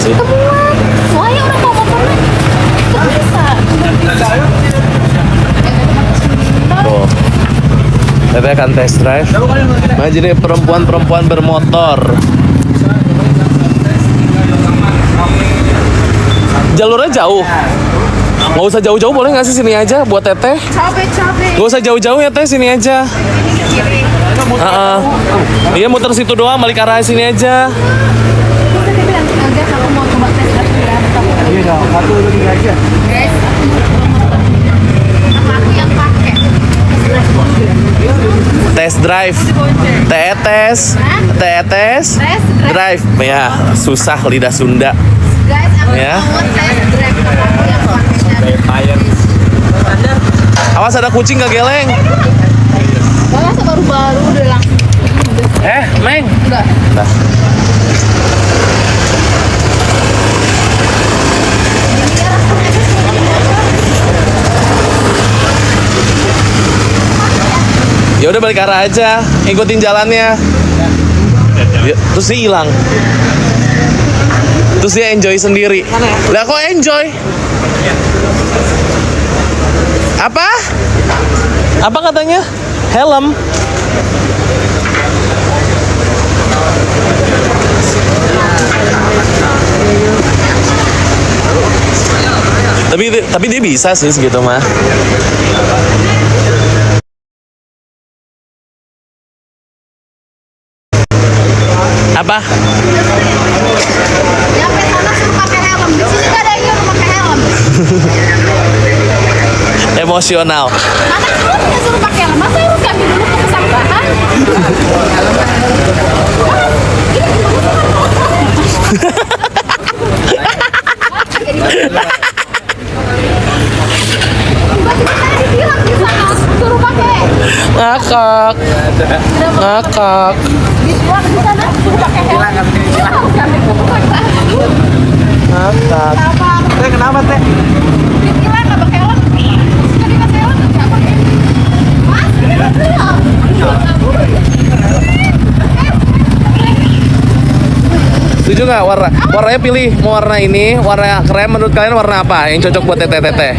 Semua. Semuanya orang bawa motornya. Gak bisa. Tuh. Teteh akan test drive. Nah, jadi perempuan-perempuan bermotor. Jalurnya jauh. Nggak usah jauh-jauh, boleh nggak sih sini aja buat teteh? Cabe. Nggak usah jauh-jauh ya teh, sini aja. Iya, muter situ doang, balik arah sini aja. Kita bilang guys, aku mau coba tes drive ya. Iya, satu lagi aja. Guys, aku yang pakai. Test drive. Tetes. Drive. Ya, susah lidah Sunda. Guys, aku Ya. mau tes drive aku yang pakai. Awas ada kucing kegeleng. Masa baru-baru udah langsung. Meng. Enggak. Nah. Ya udah balik arah aja, ikutin jalannya. Ya, terus dia hilang. Terus dia enjoy sendiri. Lah kok enjoy? Apa? Apa katanya? Helm. Tapi dia bisa sih segitu mah. Apa? Nyampe sana suruh pakai helm. Di sini nggak ada yang nyuruh pakai helm. Emosional. Mana suruhnya suruh pakai helm? Masa harus kami dulu ke kesabahan? Dibilang di sana suruh pakai. Ngakak. Ngakak. Dibilang di sana suruh pakai helm. Harus kami dulu ke kesabahan. Ngakak. Teh, kenapa teh? Dibilang nggak pakai helm. Tadi pakai helm nggak pakai. Mas, ini belum. Setuju nggak warnanya pilih mau warna ini, warna krem, menurut kalian warna apa yang cocok buat teteh?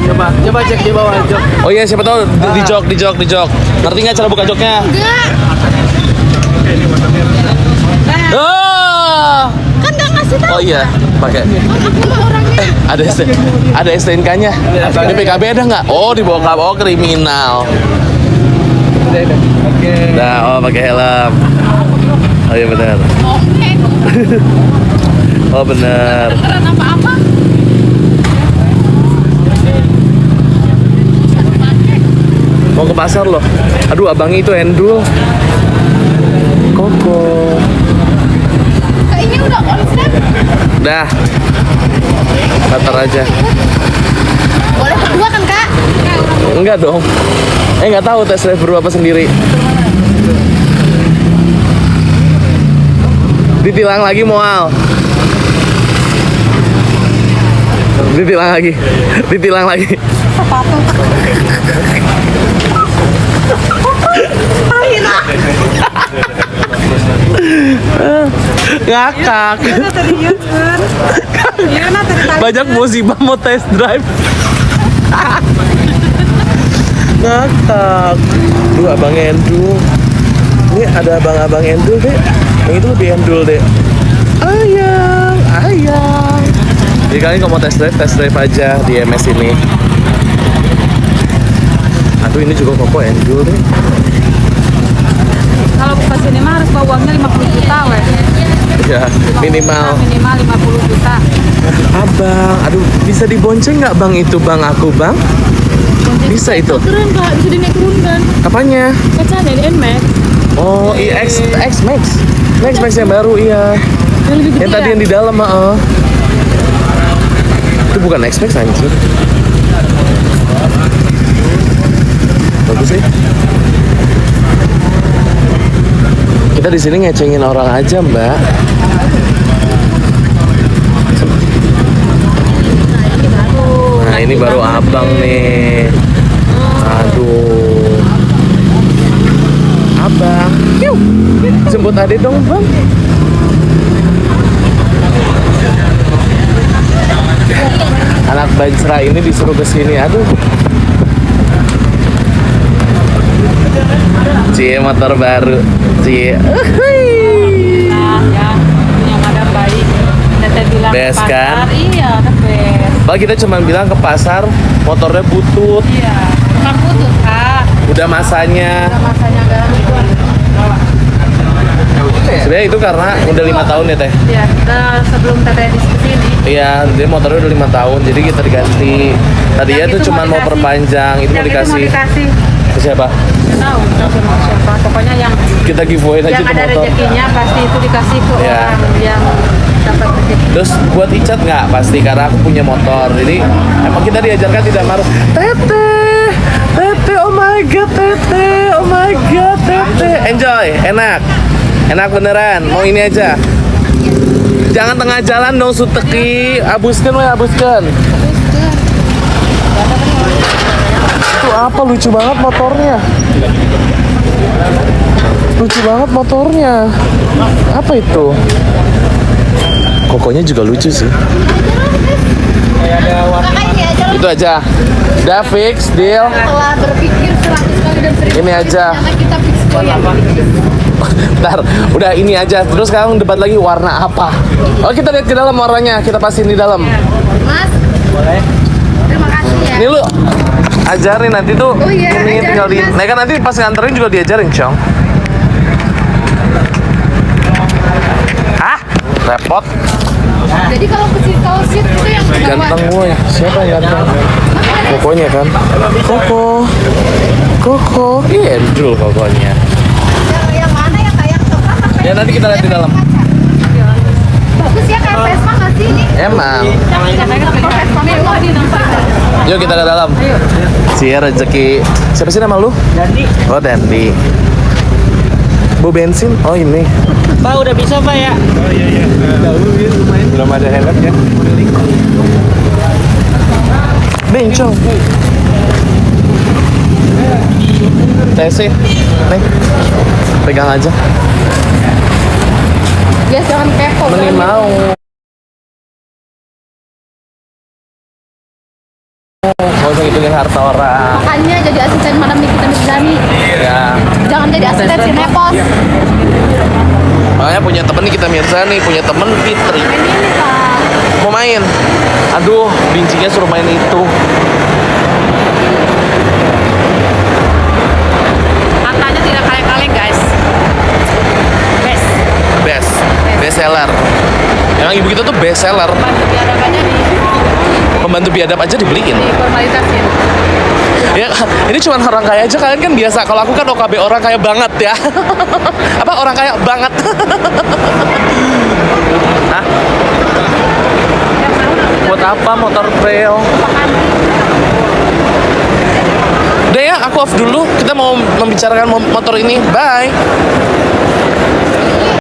Coba cek di bawah jok. Oh iya, siapa tahu di jok. Ngerti nggak cara buka joknya? Enggak. Oh, Kan nggak ngasih tahu. oh iya, pakai. Aku mah orangnya. Ada STNK-nya. Di PKB ada nggak? Oh, dibawa ke kriminal. Oke. Nah, pakai helm. Oh iya benar. Oke. Oh benar. Keren apa-apa. Mau ke pasar loh. Aduh, abangnya itu Endul. Koko. Kayaknya udah konsep. Dah. Batar aja. Boleh berdua kan kak? Enggak dong. Nggak tahu tes drive berdua apa sendiri. Ditilang lagi mual. Ditilang lagi. Sepatu. Ngakak. Banyak musibah mau test drive. Ngakak. Duh, abang Endul. Ini ada abang-abang Endul deh. Yang itu lebih Endul deh. Ayang. Jadi kalian kalau mau test drive aja di MS ini. Aduh, ini juga Koko Endul deh. Kalau buka sini mah harus bawa uangnya 50 juta weh. Ya, minimal. Minimal 50 juta. Abang, aduh, bisa dibonceng nggak bang itu bang aku bang? Bisa itu. Keren kak, bisa dinaik turunkan. Apanya? Kacanya di NMAX. Oh, X Max yang baru iya. Yang lebih gede Yang tadi ya? yang di dalam, itu bukan X Max anjir. Bagus sih. Kita di sini ngecengin orang aja, Mbak. Nah, ini baru abang nih. Aduh. Abang. Yuk. Jemput Ade dong, Bang. Bajra ini disuruh ke sini. Aduh. Cie motor baru. Cie. Nah, ya punya madam baik. Teteh bilang ke Best, pasar, kan? iya, the best. Padahal kita cuma bilang ke pasar motornya butut. Iya, bukan putus kak. Udah masanya. Udah masanya garam itu. Sebenarnya itu karena udah 5 tahun ya teh. Iya, udah sebelum teteh di sini. Iya, dia motornya udah 5 tahun, jadi kita diganti. Tadinya Yang tuh itu cuma mau dikasih. perpanjang, itu mau Yang dikasih. Itu mau dikasih. Ke siapa? Nggak tahu, nggak tahu mau siapa. Pokoknya yang Kita giveaway aja yang tuh ada motor. rezekinya pasti itu dikasih ke Iya. orang yang dapat rezeki. Terus buat Icat nggak? Pasti karena aku punya motor. Jadi emang kita diajarkan tidak marah. Tete, tete, oh my god, tete, oh my god, tete. Enjoy, enak, enak beneran. Mau ini aja. Jangan tengah jalan dong, Suteki. Abuskan, weh, abuskan. Itu apa? Lucu banget motornya. Lucu banget motornya. Apa itu? Kokonya juga lucu sih. Kakak ini aja lah. Itu aja. Udah fix, deal. Setelah berpikir 100 kali dan 1000 Ini kali, aja. ternyata kita fix goyang. Ntar, udah ini aja. Terus sekarang debat lagi warna apa? Oh, kita lihat ke dalam warnanya. Kita pastiin di dalam. Mas, terima kasih ya. Ini lu ajarin nanti tuh. Oh iya, Ini ajarin, tinggal di. Mas. Nah kan nanti pas nganterin juga diajarin, Cong. Hah? Repot. Jadi kalau seat itu yang bawah. Ganteng gue. Siapa yang ganteng? Kokonya kan. Koko. Koko. Iya, Andrew kokonya. Yang mana ya kayak coklat apa Ya nanti kita lihat di dalam. bagus ya kayak Vespa nggak sih ini? Emang. Kalau Vespa mewah di nampak. Yuk kita ke dalam. Cie rezeki. Siapa sih nama lu? Dandi. Oh Dandi. Bu bensin? Oh ini. Pak udah bisa Pak ya? Oh iya. Belum ada helm ya? Bencong. Tesi. Nih. Pegang aja. Guys jangan kepo. Mending mau. Gak usah ngitungin harta orang. Makanya jadi asisten Madam Nikita Mirzani. Ya. Jangan jadi asisten Sinepos. Makanya punya temen nih kita Mirzani, punya temen Fitri. Main ini Pak. Mau main? Aduh, bincinya suruh main itu. Katanya tidak kaleng-kaleng guys. Best. Best. Best seller. Emang ibu kita tuh best seller. Bantu biadab aja Pembantu biadab aja dibeliin. diformalitasin. Ya, ini cuma orang kaya aja. Kalian kan biasa. Kalau aku kan OKB orang kaya banget ya. Apa orang kaya banget? Hah? Buat apa motor trail? Udah ya, aku off dulu. Kita mau membicarakan motor ini. Bye.